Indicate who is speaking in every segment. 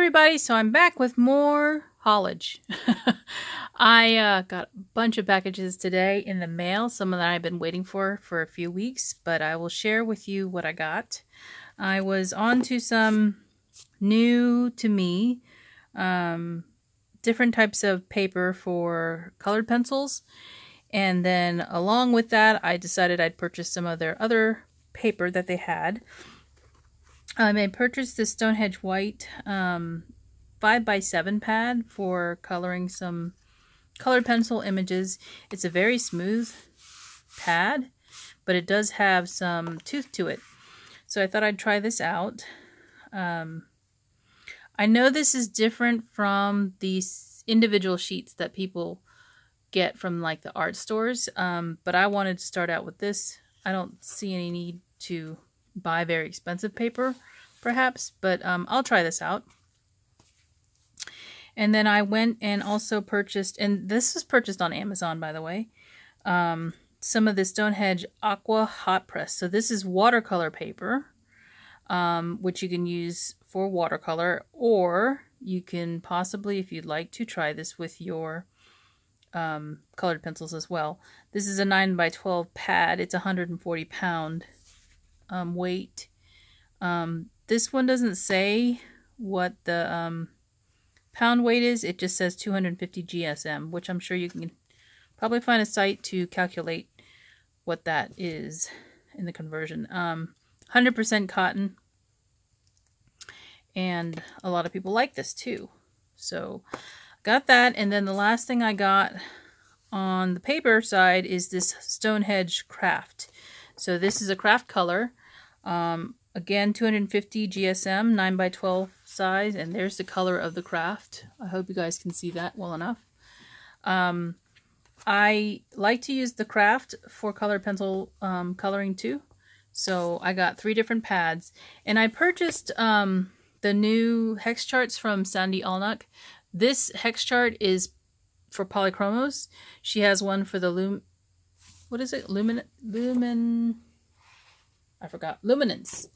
Speaker 1: everybody, so I'm back with more haulage. I got a bunch of packages today in the mail, some of that I've been waiting for a few weeks, but I will share with you what I got. I was on to some new to me, different types of paper for colored pencils, and then along with that I decided I'd purchase some of their other paper that they had. I purchased this Stonehenge White 5x7 pad for coloring some colored pencil images. It's a very smooth pad, but it does have some tooth to it. So I thought I'd try this out. I know this is different from these individual sheets that people get from like the art stores, but I wanted to start out with this. I don't see any need to buy very expensive paper, perhaps, but I'll try this out. And then I went and also purchased, and this was purchased on Amazon, by the way, some of the Stonehenge Aqua Hot Press. So this is watercolor paper, which you can use for watercolor, or you can possibly, if you'd like to, try this with your colored pencils as well. This is a 9x12 pad. It's 140 pound weight. This one doesn't say what the pound weight is. It just says 250 GSM, which I'm sure you can probably find a site to calculate what that is in the conversion. 100% cotton, and a lot of people like this too. So got that, and then the last thing I got on the paper side is this Stonehenge Craft. So this is a craft color. Again, 250 GSM, 9x12 size, and there's the color of the craft. I hope you guys can see that well enough. I like to use the craft for colored pencil coloring too. So I got 3 different pads, and I purchased the new hex charts from Sandy Alnuck. This hex chart is for polychromos. She has one for the Luminance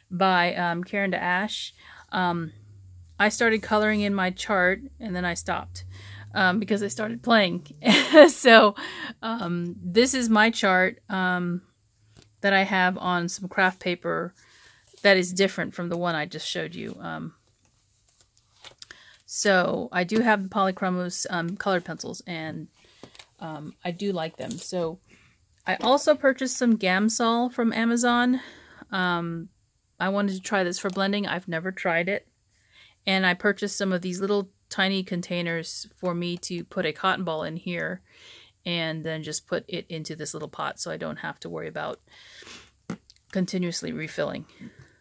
Speaker 1: by Karen to Ash. I started coloring in my chart, and then I stopped because I started playing. So this is my chart that I have on some craft paper that is different from the one I just showed you. So I do have the polychromos colored pencils, and I do like them. So I also purchased some Gamsol from Amazon. I wanted to try this for blending. I've never tried it. And I purchased some of these little tiny containers for me to put a cotton ball in here and then just put it into this little pot so I don't have to worry about continuously refilling.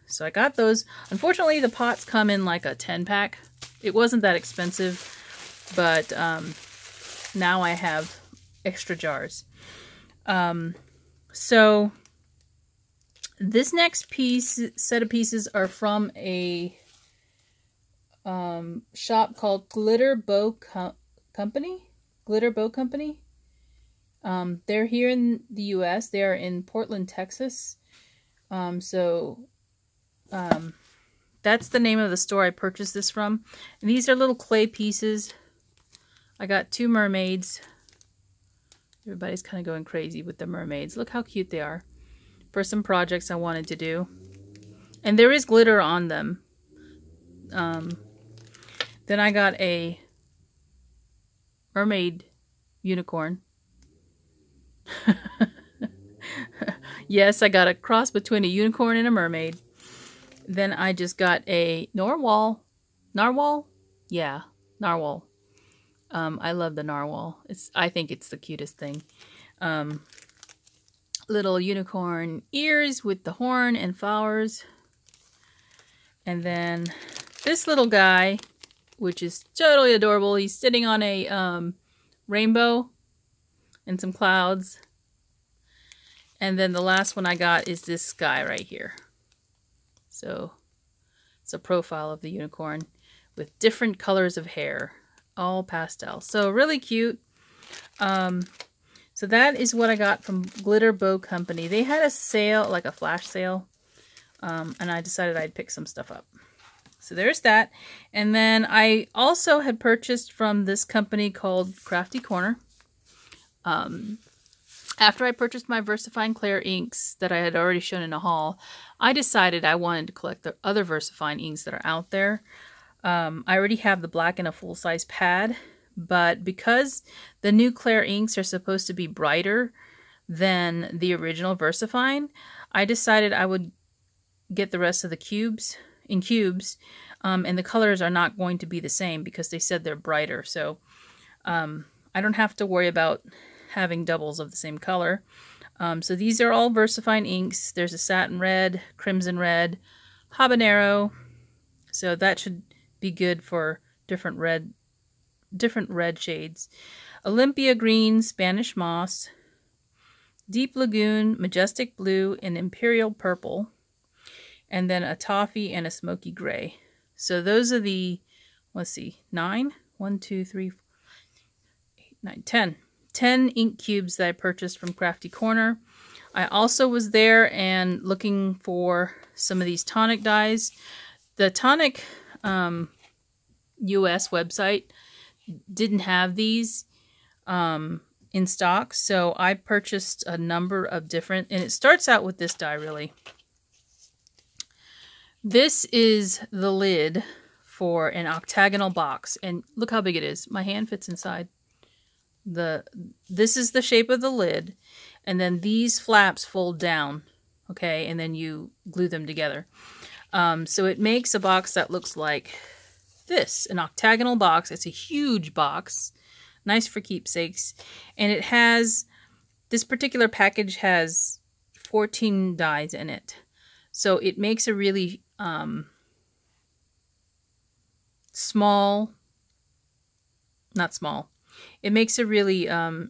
Speaker 1: So I got those. Unfortunately, the pots come in like a 10-pack. It wasn't that expensive, but now I have extra jars. So this next set of pieces are from a shop called Glitter Bow Company. They're here in the US. They are in Portland, Texas. That's the name of the store I purchased this from. And these are little clay pieces. I got 2 mermaids. Everybody's kind of going crazy with the mermaids. Look how cute they are. For some projects I wanted to do. And there is glitter on them. Then I got a mermaid unicorn. Yes, I got a cross between a unicorn and a mermaid. Then I just got a narwhal. Narwhal? Yeah, narwhal. I love the narwhal. I think it's the cutest thing. Little unicorn ears with the horn and flowers. And then this little guy, which is totally adorable. He's sitting on a rainbow and some clouds. And then the last one I got is this guy right here. So it's a profile of the unicorn with different colors of hair, all pastel. So really cute. So that is what I got from Glitter Bow Company. They had a sale, like a flash sale, and I decided I'd pick some stuff up. So there's that. And then I also had purchased from this company called Crafty Corner. After I purchased my VersaFine Clear inks that I had already shown in a haul, I decided I wanted to collect the other VersaFine inks that are out there. I already have the black in a full-size pad, but because the new Clear inks are supposed to be brighter than the original VersaFine, I decided I would get the rest of the cubes in cubes, and the colors are not going to be the same because they said they're brighter. So I don't have to worry about having doubles of the same color. So these are all VersaFine inks. There's a satin red, crimson red, habanero. So that should be good for different red shades. Olympia green, Spanish moss, deep lagoon, majestic blue, and imperial purple. And then a toffee and a smoky gray. So those are the, let's see, 9, 1, 2, 3, 4, 8, 9, 10. 10 ink cubes that I purchased from Crafty Corner. I also was there and looking for some of these tonic dyes. The tonic US website didn't have these in stock, so I purchased a number of different, and it starts out with this dye really. This is the lid for an octagonal box, and look how big it is. My hand fits inside. This is the shape of the lid, and then these flaps fold down, okay, and then you glue them together. So it makes a box that looks like this, an octagonal box. It's a huge box, nice for keepsakes, and it has, this particular package has 14 dies in it. So it makes a really small, not small, it makes a really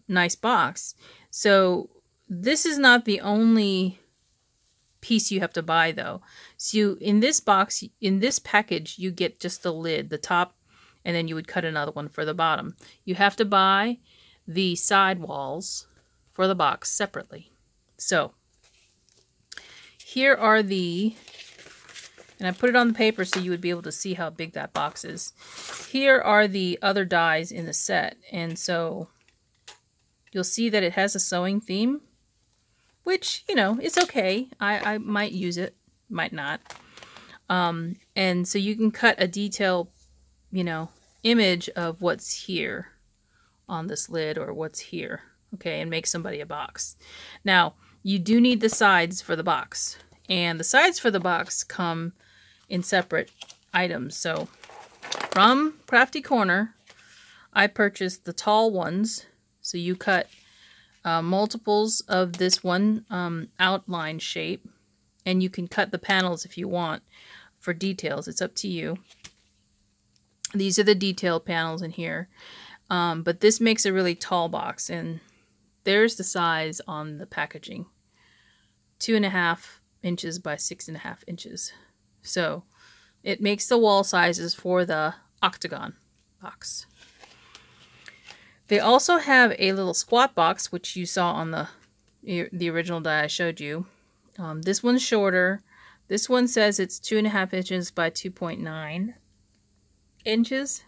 Speaker 1: nice box. So this is not the only piece you have to buy though. So in this box, in this package, you get just the lid, the top, and then you would cut another one for the bottom. You have to buy the side walls for the box separately. So here are the, and I put it on the paper so you would be able to see how big that box is. Here are the other dies in the set, and so you'll see that it has a sewing theme, which, you know, it's okay. I might use it, might not. And so you can cut a detailed, you know, image of what's here on this lid or what's here, okay, and make somebody a box. Now, you do need the sides for the box, and the sides for the box come in separate items. So from Crafty Corner, I purchased the tall ones. So you cut multiples of this one outline shape, and you can cut the panels if you want for details. It's up to you. These are the detailed panels in here, but this makes a really tall box, and there's the size on the packaging, 2.5 inches by 6.5 inches. So it makes the wall sizes for the octagon box. They also have a little squat box, which you saw on the original die I showed you. This one's shorter. This one says it's 2.5 inches by 2.9 inches.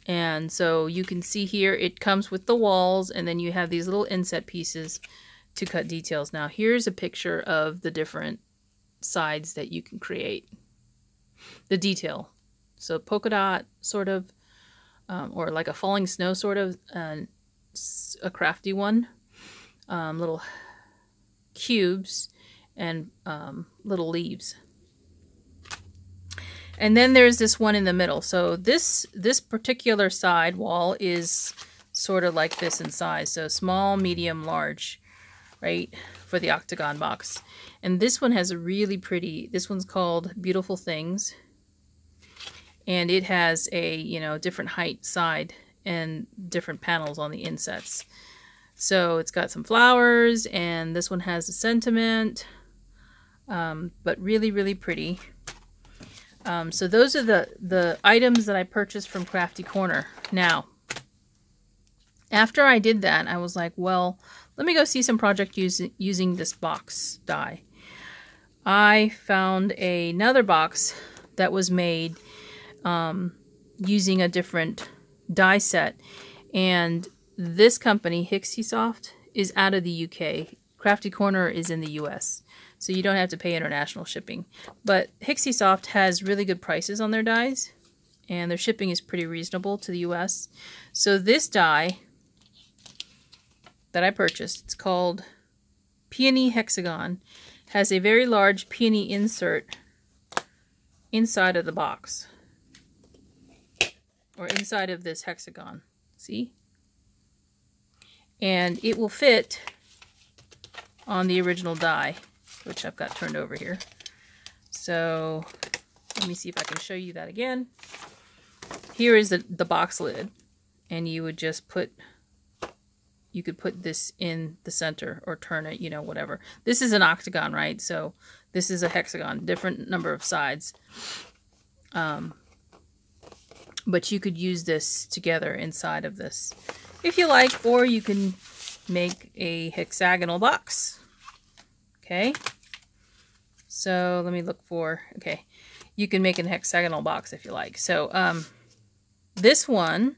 Speaker 1: And so you can see here it comes with the walls, and then you have these little inset pieces to cut details. Now here's a picture of the different sides that you can create. The detail. So polka dot sort of, or like a falling snow sort of, a crafty one. Little cubes and little leaves. And then there's this one in the middle. So this particular side wall is sort of like this in size. So small, medium, large, right, for the octagon box. And this one has a really pretty, this one's called Beautiful Things. And it has a, you know, different height side and different panels on the insets. So it's got some flowers, and this one has a sentiment, but really, really pretty. So those are the items that I purchased from Crafty Corner. Now, after I did that, I was like, well, let me go see some project using this box die. I found another box that was made using a different die set. And this company, Hixiesoft, is out of the UK. Crafty Corner is in the US. So you don't have to pay international shipping. But Hixiesoft has really good prices on their dies. And their shipping is pretty reasonable to the US. So this die that I purchased, it's called Peony Hexagon, has a very large peony insert inside of the box. Or inside of this hexagon. See? And it will fit on the original die, which I've got turned over here. So let me see if I can show you that again. Here is the box lid, and you would just you could put this in the center or turn it, you know, whatever. This is an octagon, right? So this is a hexagon, different number of sides. But you could use this together inside of this if you like, or you can make a hexagonal box. Okay. So let me look for, okay. You can make a hexagonal box if you like. So this one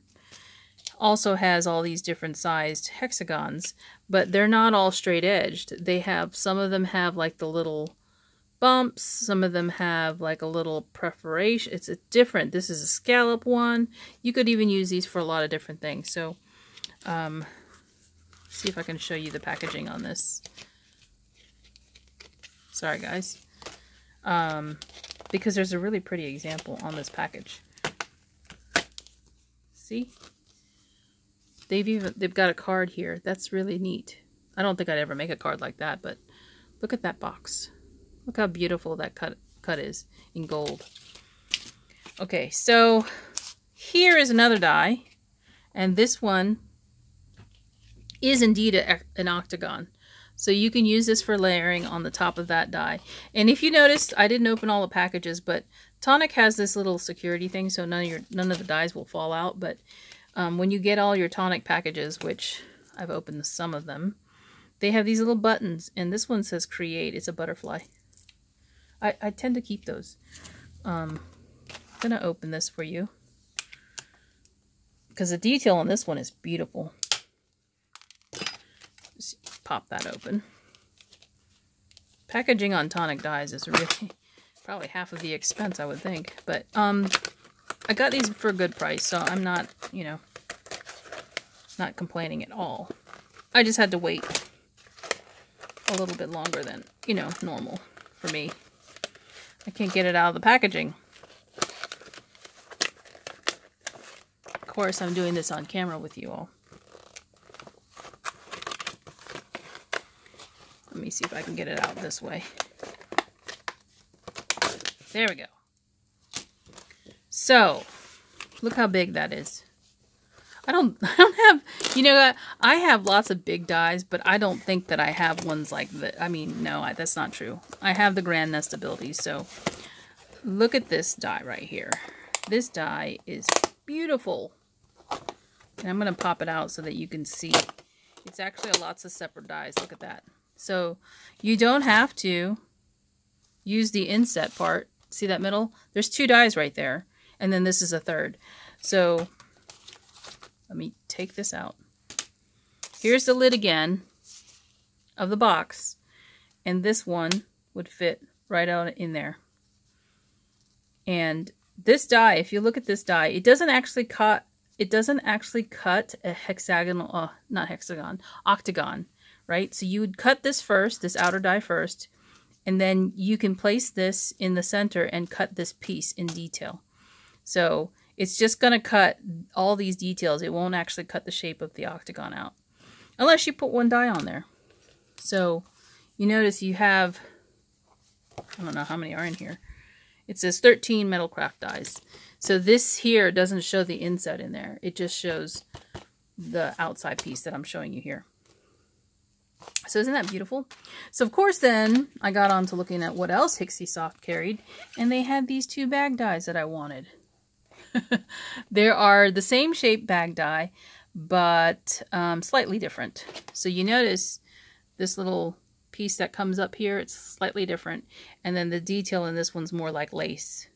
Speaker 1: also has all these different sized hexagons, but they're not all straight edged. They have, some of them have like the little bumps, some of them have like a little perforation. It's a different, this is a scallop one. You could even use these for a lot of different things. So see if I can show you the packaging on this. Sorry guys. Because there's a really pretty example on this package. See? They've got a card here. That's really neat. I don't think I'd ever make a card like that, but look at that box. Look how beautiful that cut is in gold. Okay, so here is another die, and this one is indeed an octagon. So you can use this for layering on the top of that die. And if you noticed, I didn't open all the packages, but Tonic has this little security thing, so none of the dies will fall out. But when you get all your Tonic packages, which I've opened some of them, they have these little buttons, and this one says create. It's a butterfly. I tend to keep those. I'm gonna open this for you because the detail on this one is beautiful. Just pop that open. Packaging on Tonic dies is really probably half of the expense, I would think. But I got these for a good price, so I'm not, you know, not complaining at all. I just had to wait a little bit longer than, you know, normal for me. I can't get it out of the packaging. Of course, I'm doing this on camera with you all. Let me see if I can get it out this way. There we go. So, look how big that is. I don't have, you know, I have lots of big dies, but I don't think that I have ones like that. I mean, no, that's not true. I have the Grand Nest abilities, so look at this die right here. This die is beautiful. And I'm going to pop it out so that you can see. It's actually lots of separate dies. Look at that. So you don't have to use the inset part. See that middle? There's two dies right there. And then this is a third. So let me take this out. Here's the lid again of the box. And this one would fit right out in there. And this die, if you look at this die, it doesn't actually cut a hexagonal, not hexagon, octagon, right? So you would cut this first, this outer die first, and then you can place this in the center and cut this piece in detail. So it's just going to cut all these details. It won't actually cut the shape of the octagon out. Unless you put one die on there. So you notice you have, I don't know how many are in here. It says 13 Metalcraft dies. So this here doesn't show the inset in there. It just shows the outside piece that I'm showing you here. So isn't that beautiful? So of course then I got on to looking at what else Hixiesoft carried. And they had these two bag dies that I wanted. There are the same shape bag die, but slightly different. So you notice this little piece that comes up here, it's slightly different. And then the detail in this one's more like lace.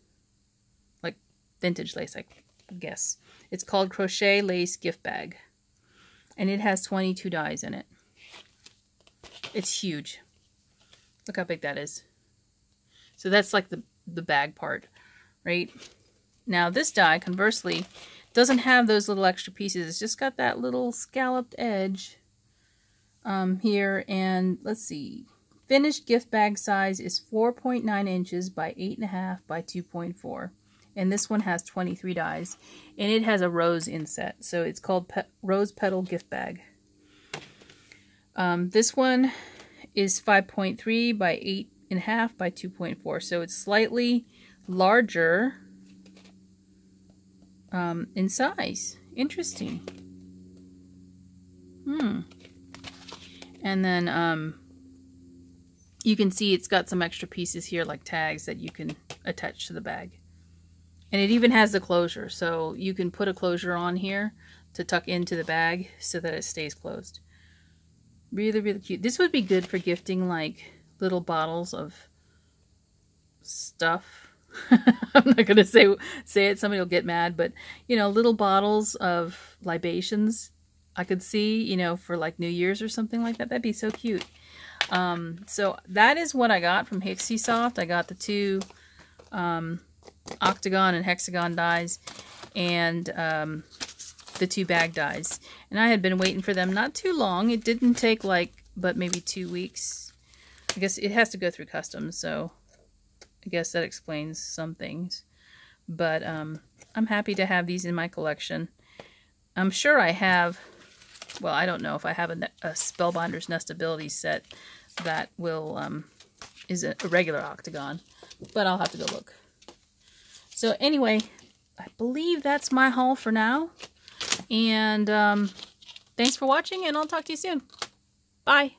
Speaker 1: vintage lace, I guess. It's called Crochet Lace Gift Bag. And it has 22 dies in it. It's huge. Look how big that is. So that's like the bag part, right? Now this die, conversely, doesn't have those little extra pieces. It's just got that little scalloped edge here. And let's see. Finished gift bag size is 4.9 inches by 8.5 by 2.4. And this one has 23 dies. And it has a rose inset. So it's called Rose Petal Gift Bag. This one is 5.3 by 8.5 by 2.4. So it's slightly larger in size. Interesting. And then you can see it's got some extra pieces here like tags that you can attach to the bag. And it even has the closure, so you can put a closure on here to tuck into the bag so that it stays closed. Really, really cute. This would be good for gifting like little bottles of stuff. I'm not going to say it, somebody will get mad, but you know, little bottles of libations I could see, you know, for like New Year's or something like that. That'd be so cute. So that is what I got from Hixie Soft. I got the two octagon and hexagon dies and the two bag dies. And I had been waiting for them not too long. It didn't take like, but maybe 2 weeks. I guess it has to go through customs, so I guess that explains some things. But I'm happy to have these in my collection. I'm sure I have, well, I don't know if I have a Spellbinder's Nestability set that will, is a regular octagon, but I'll have to go look. So anyway, I believe that's my haul for now. And thanks for watching, and I'll talk to you soon. Bye.